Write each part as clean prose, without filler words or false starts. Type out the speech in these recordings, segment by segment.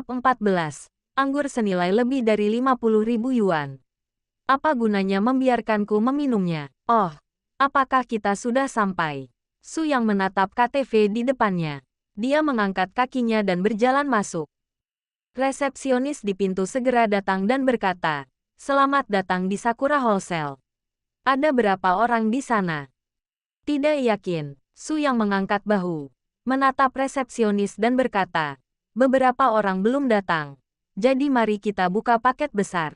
Bab 14. Anggur senilai lebih dari 50.000 yuan. Apa gunanya membiarkanku meminumnya? Oh, apakah kita sudah sampai? Su Yang menatap KTV di depannya. Dia mengangkat kakinya dan berjalan masuk. Resepsionis di pintu segera datang dan berkata, "Selamat datang di Sakura Wholesale. Ada berapa orang di sana?" Tidak yakin. Su Yang mengangkat bahu, menatap resepsionis dan berkata, "Beberapa orang belum datang. Jadi mari kita buka paket besar."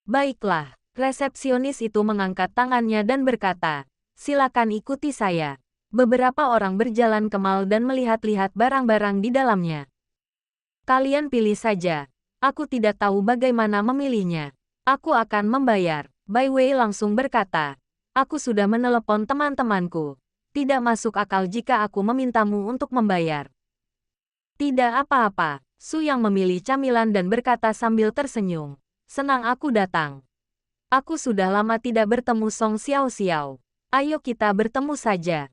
Baiklah, resepsionis itu mengangkat tangannya dan berkata, "Silakan ikuti saya." Beberapa orang berjalan ke mal dan melihat-lihat barang-barang di dalamnya. "Kalian pilih saja. Aku tidak tahu bagaimana memilihnya. Aku akan membayar." Bai Wei langsung berkata, "Aku sudah menelepon teman-temanku. Tidak masuk akal jika aku memintamu untuk membayar." "Tidak apa-apa." Su Yang memilih camilan dan berkata sambil tersenyum, "Senang aku datang. Aku sudah lama tidak bertemu Song Xiao Xiao. Ayo kita bertemu saja."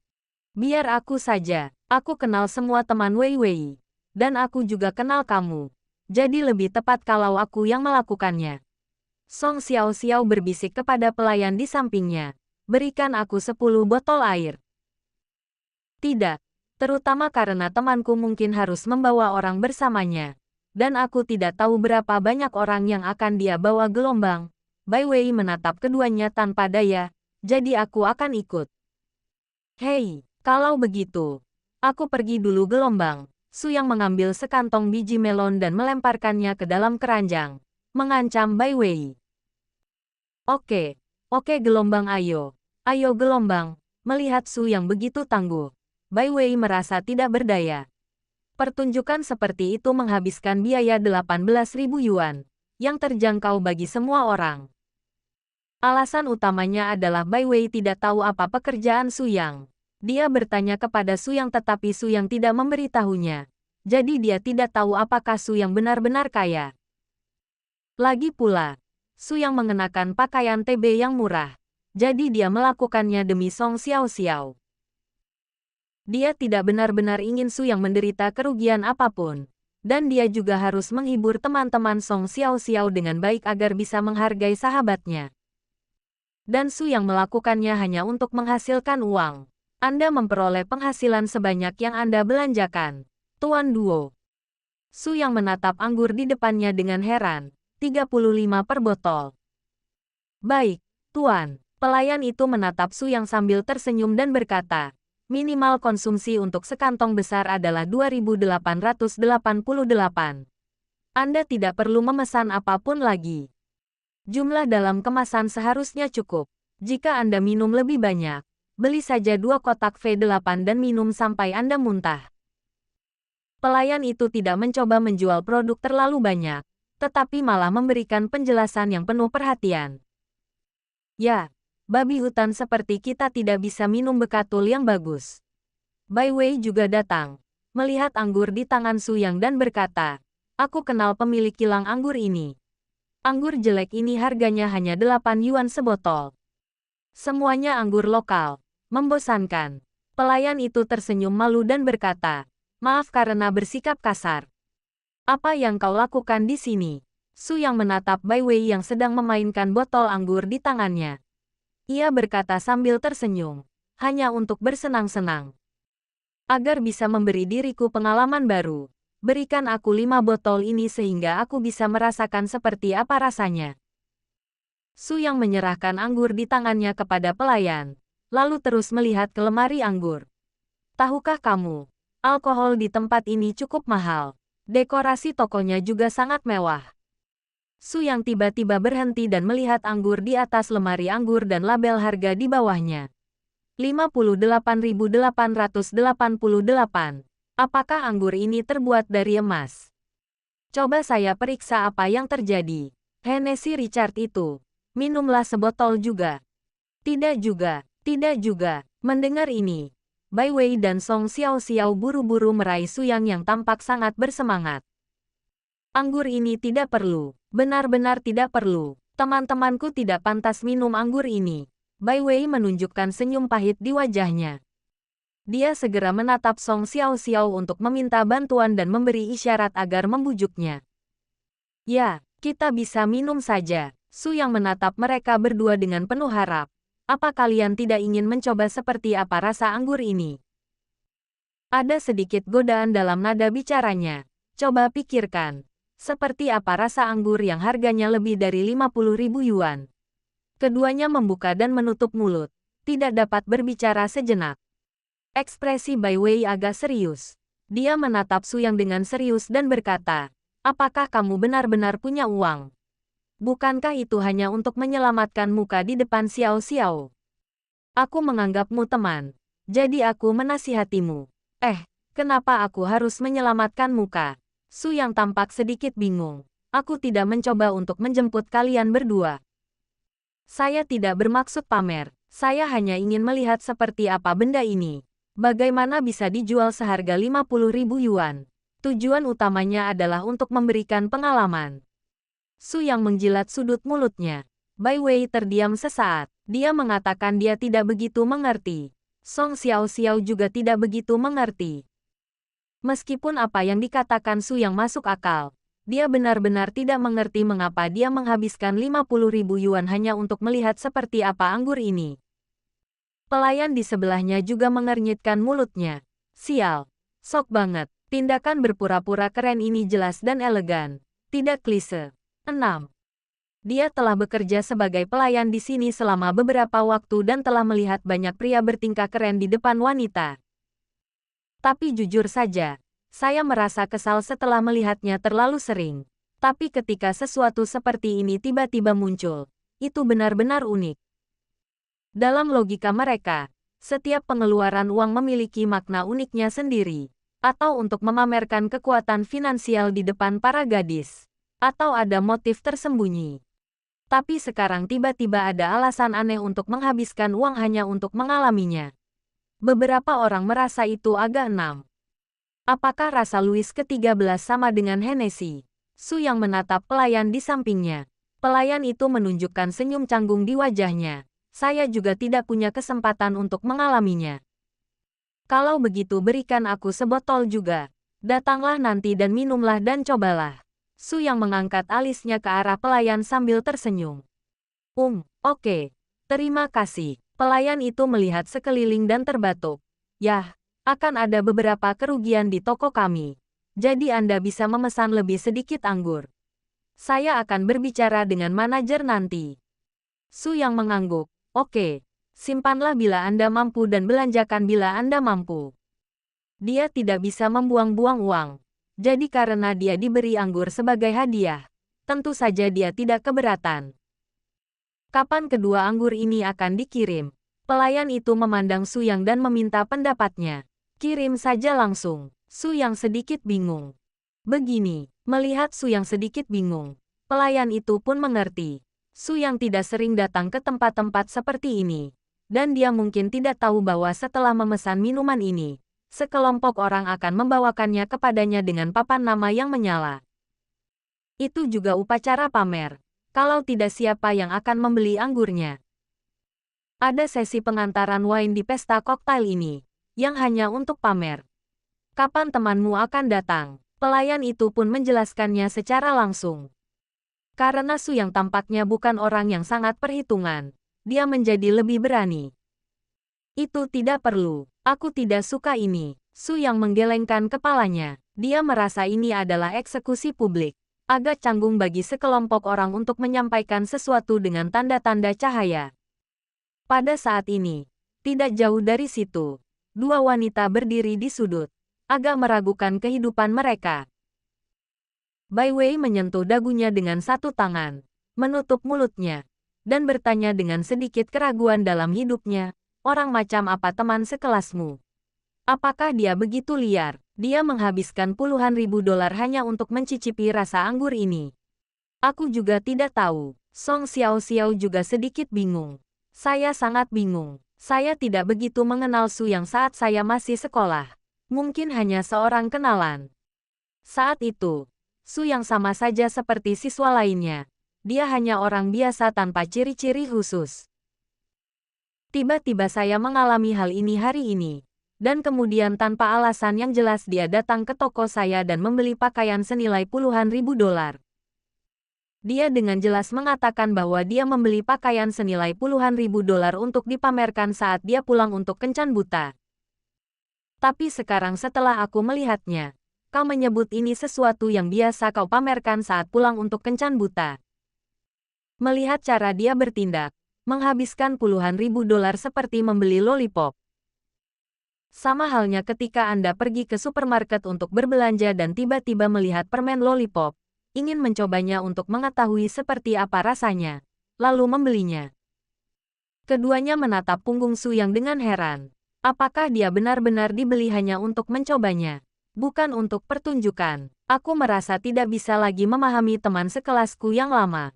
"Biar aku saja. Aku kenal semua teman Wei Wei. Dan aku juga kenal kamu. Jadi lebih tepat kalau aku yang melakukannya." Song Xiao Xiao berbisik kepada pelayan di sampingnya, "Berikan aku 10 botol air." "Tidak. Terutama karena temanku mungkin harus membawa orang bersamanya. Dan aku tidak tahu berapa banyak orang yang akan dia bawa gelombang." Bai Wei menatap keduanya tanpa daya, "Jadi aku akan ikut." "Hei, kalau begitu, aku pergi dulu gelombang." Su Yang mengambil sekantong biji melon dan melemparkannya ke dalam keranjang, mengancam Bai Wei. Oke gelombang, ayo. Ayo gelombang." Melihat Su Yang begitu tangguh, Bai Wei merasa tidak berdaya. Pertunjukan seperti itu menghabiskan biaya 18.000 yuan, yang terjangkau bagi semua orang. Alasan utamanya adalah Bai Wei tidak tahu apa pekerjaan Su Yang. Dia bertanya kepada Su Yang tetapi Su Yang tidak memberitahunya. Jadi dia tidak tahu apakah Su Yang benar-benar kaya. Lagi pula, Su Yang mengenakan pakaian TB yang murah. Jadi dia melakukannya demi Song Xiao Xiao. Dia tidak benar-benar ingin Su Yang menderita kerugian apapun. Dan dia juga harus menghibur teman-teman Song Xiao Xiao dengan baik agar bisa menghargai sahabatnya. Dan Su Yang melakukannya hanya untuk menghasilkan uang. Anda memperoleh penghasilan sebanyak yang Anda belanjakan, Tuan Duo. Su Yang menatap anggur di depannya dengan heran. 35 per botol. "Baik, Tuan." Pelayan itu menatap Su Yang sambil tersenyum dan berkata, "Minimal konsumsi untuk sekantong besar adalah 2.888. Anda tidak perlu memesan apapun lagi. Jumlah dalam kemasan seharusnya cukup. Jika Anda minum lebih banyak, beli saja 2 kotak V8 dan minum sampai Anda muntah." Pelayan itu tidak mencoba menjual produk terlalu banyak, tetapi malah memberikan penjelasan yang penuh perhatian. "Ya, babi hutan seperti kita tidak bisa minum bekatul yang bagus." Bai Wei juga datang, melihat anggur di tangan Su Yang dan berkata, "Aku kenal pemilik kilang anggur ini. Anggur jelek ini harganya hanya 8 yuan sebotol. Semuanya anggur lokal. Membosankan." Pelayan itu tersenyum malu dan berkata, "Maaf karena bersikap kasar. Apa yang kau lakukan di sini?" Su Yang menatap Bai Wei yang sedang memainkan botol anggur di tangannya. Ia berkata sambil tersenyum, "Hanya untuk bersenang-senang. Agar bisa memberi diriku pengalaman baru. Berikan aku 5 botol ini sehingga aku bisa merasakan seperti apa rasanya." Su Yang menyerahkan anggur di tangannya kepada pelayan, lalu terus melihat ke lemari anggur. "Tahukah kamu, alkohol di tempat ini cukup mahal. Dekorasi tokonya juga sangat mewah." Su Yang tiba-tiba berhenti dan melihat anggur di atas lemari anggur dan label harga di bawahnya. 58.888. Apakah anggur ini terbuat dari emas? Coba saya periksa apa yang terjadi. Hennessy Richard itu. Minumlah sebotol juga. Tidak juga, tidak juga. Mendengar ini, Bai Wei dan Song Xiao Xiao buru-buru meraih Su Yang yang tampak sangat bersemangat. "Anggur ini tidak perlu. Benar-benar tidak perlu. Teman-temanku tidak pantas minum anggur ini." Bai Wei menunjukkan senyum pahit di wajahnya. Dia segera menatap Song Xiao untuk meminta bantuan dan memberi isyarat agar membujuknya. Ya, kita bisa minum saja. Su yang menatap mereka berdua dengan penuh harap. Apa kalian tidak ingin mencoba seperti apa rasa anggur ini? Ada sedikit godaan dalam nada bicaranya. Coba pikirkan. Seperti apa rasa anggur yang harganya lebih dari 50.000 yuan. Keduanya membuka dan menutup mulut. Tidak dapat berbicara sejenak. Ekspresi Bai Wei agak serius. Dia menatap Su Yang dengan serius dan berkata, apakah kamu benar-benar punya uang? Bukankah itu hanya untuk menyelamatkan muka di depan Xiao Xiao? Aku menganggapmu teman, jadi aku menasihatimu. Kenapa aku harus menyelamatkan muka? Su Yang tampak sedikit bingung. Aku tidak mencoba untuk menjemput kalian berdua. Saya tidak bermaksud pamer, saya hanya ingin melihat seperti apa benda ini. Bagaimana bisa dijual seharga 50.000 yuan? Tujuan utamanya adalah untuk memberikan pengalaman. Su Yang menjilat sudut mulutnya. Bai Wei terdiam sesaat. Dia mengatakan dia tidak begitu mengerti. Song Xiao juga tidak begitu mengerti. Meskipun apa yang dikatakan Su Yang masuk akal, dia benar-benar tidak mengerti mengapa dia menghabiskan 50.000 yuan hanya untuk melihat seperti apa anggur ini. Pelayan di sebelahnya juga mengernyitkan mulutnya. Sial, sok banget. Tindakan berpura-pura keren ini jelas dan elegan. Tidak klise. 6. Dia telah bekerja sebagai pelayan di sini selama beberapa waktu dan telah melihat banyak pria bertingkah keren di depan wanita. Tapi jujur saja, saya merasa kesal setelah melihatnya terlalu sering. Tapi ketika sesuatu seperti ini tiba-tiba muncul, itu benar-benar unik. Dalam logika mereka, setiap pengeluaran uang memiliki makna uniknya sendiri, atau untuk memamerkan kekuatan finansial di depan para gadis, atau ada motif tersembunyi. Tapi sekarang tiba-tiba ada alasan aneh untuk menghabiskan uang hanya untuk mengalaminya. Beberapa orang merasa itu agak enam. Apakah rasa Louis ke-13 sama dengan Hennessy? Su Yang menatap pelayan di sampingnya. Pelayan itu menunjukkan senyum canggung di wajahnya. Saya juga tidak punya kesempatan untuk mengalaminya. Kalau begitu berikan aku sebotol juga. Datanglah nanti dan minumlah dan cobalah. Su Yang mengangkat alisnya ke arah pelayan sambil tersenyum. Oke. Terima kasih. Pelayan itu melihat sekeliling dan terbatuk. Yah, akan ada beberapa kerugian di toko kami. Jadi Anda bisa memesan lebih sedikit anggur. Saya akan berbicara dengan manajer nanti. Su Yang mengangguk. Oke, simpanlah bila Anda mampu dan belanjakan bila Anda mampu. Dia tidak bisa membuang-buang uang. Jadi karena dia diberi anggur sebagai hadiah, tentu saja dia tidak keberatan. Kapan kedua anggur ini akan dikirim? Pelayan itu memandang Su Yang dan meminta pendapatnya. Kirim saja langsung. Su Yang sedikit bingung. Begini, melihat Su Yang sedikit bingung, pelayan itu pun mengerti. Su Yang tidak sering datang ke tempat-tempat seperti ini. Dan dia mungkin tidak tahu bahwa setelah memesan minuman ini, sekelompok orang akan membawakannya kepadanya dengan papan nama yang menyala. Itu juga upacara pamer. Kalau tidak siapa yang akan membeli anggurnya. Ada sesi pengantaran wine di pesta koktail ini, yang hanya untuk pamer. Kapan temanmu akan datang? Pelayan itu pun menjelaskannya secara langsung. Karena Su Yang tampaknya bukan orang yang sangat perhitungan, dia menjadi lebih berani. Itu tidak perlu, aku tidak suka ini. Su Yang menggelengkan kepalanya. Dia merasa ini adalah eksekusi publik. Agak canggung bagi sekelompok orang untuk menyampaikan sesuatu dengan tanda-tanda cahaya. Pada saat ini, tidak jauh dari situ, dua wanita berdiri di sudut, agak meragukan kehidupan mereka. Bai Wei menyentuh dagunya dengan satu tangan, menutup mulutnya, dan bertanya dengan sedikit keraguan dalam hidupnya, orang macam apa teman sekelasmu? Apakah dia begitu liar? Dia menghabiskan puluhan ribu dolar hanya untuk mencicipi rasa anggur ini. Aku juga tidak tahu. Song Xiao juga sedikit bingung. Saya sangat bingung. Saya tidak begitu mengenal Su Yang saat saya masih sekolah. Mungkin hanya seorang kenalan. Saat itu, Su Yang sama saja seperti siswa lainnya. Dia hanya orang biasa tanpa ciri-ciri khusus. Tiba-tiba saya mengalami hal ini hari ini. Dan kemudian tanpa alasan yang jelas dia datang ke toko saya dan membeli pakaian senilai puluhan ribu dolar. Dia dengan jelas mengatakan bahwa dia membeli pakaian senilai puluhan ribu dolar untuk dipamerkan saat dia pulang untuk kencan buta. Tapi sekarang setelah aku melihatnya, kau menyebut ini sesuatu yang biasa kau pamerkan saat pulang untuk kencan buta. Melihat cara dia bertindak, menghabiskan puluhan ribu dolar seperti membeli lollipop. Sama halnya ketika Anda pergi ke supermarket untuk berbelanja dan tiba-tiba melihat permen lollipop, ingin mencobanya untuk mengetahui seperti apa rasanya, lalu membelinya. Keduanya menatap punggung Su Yang dengan heran. Apakah dia benar-benar dibeli hanya untuk mencobanya? Bukan untuk pertunjukan. Aku merasa tidak bisa lagi memahami teman sekelasku yang lama.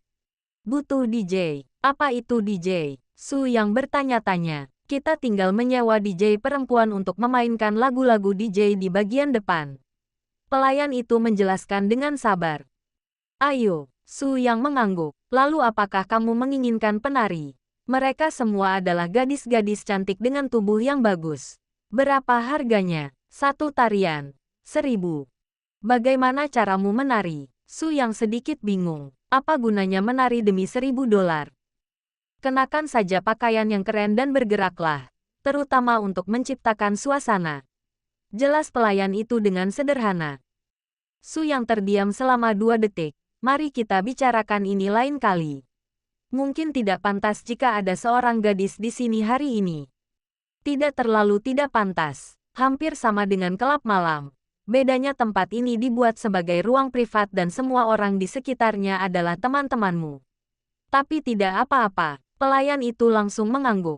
Butuh DJ. Apa itu DJ? Su Yang bertanya-tanya. Kita tinggal menyewa DJ perempuan untuk memainkan lagu-lagu DJ di bagian depan. Pelayan itu menjelaskan dengan sabar. Ayo, Su Yang mengangguk. Lalu apakah kamu menginginkan penari? Mereka semua adalah gadis-gadis cantik dengan tubuh yang bagus. Berapa harganya? Satu tarian. 1.000. Bagaimana caramu menari? Su Yang sedikit bingung. Apa gunanya menari demi 1.000 dolar? Kenakan saja pakaian yang keren dan bergeraklah, terutama untuk menciptakan suasana. Jelas pelayan itu dengan sederhana. Su Yang terdiam selama 2 detik. Mari kita bicarakan ini lain kali. Mungkin tidak pantas jika ada seorang gadis di sini hari ini. Tidak terlalu tidak pantas. Hampir sama dengan kelab malam. Bedanya tempat ini dibuat sebagai ruang privat dan semua orang di sekitarnya adalah teman-temanmu. Tapi tidak apa-apa. Pelayan itu langsung mengangguk.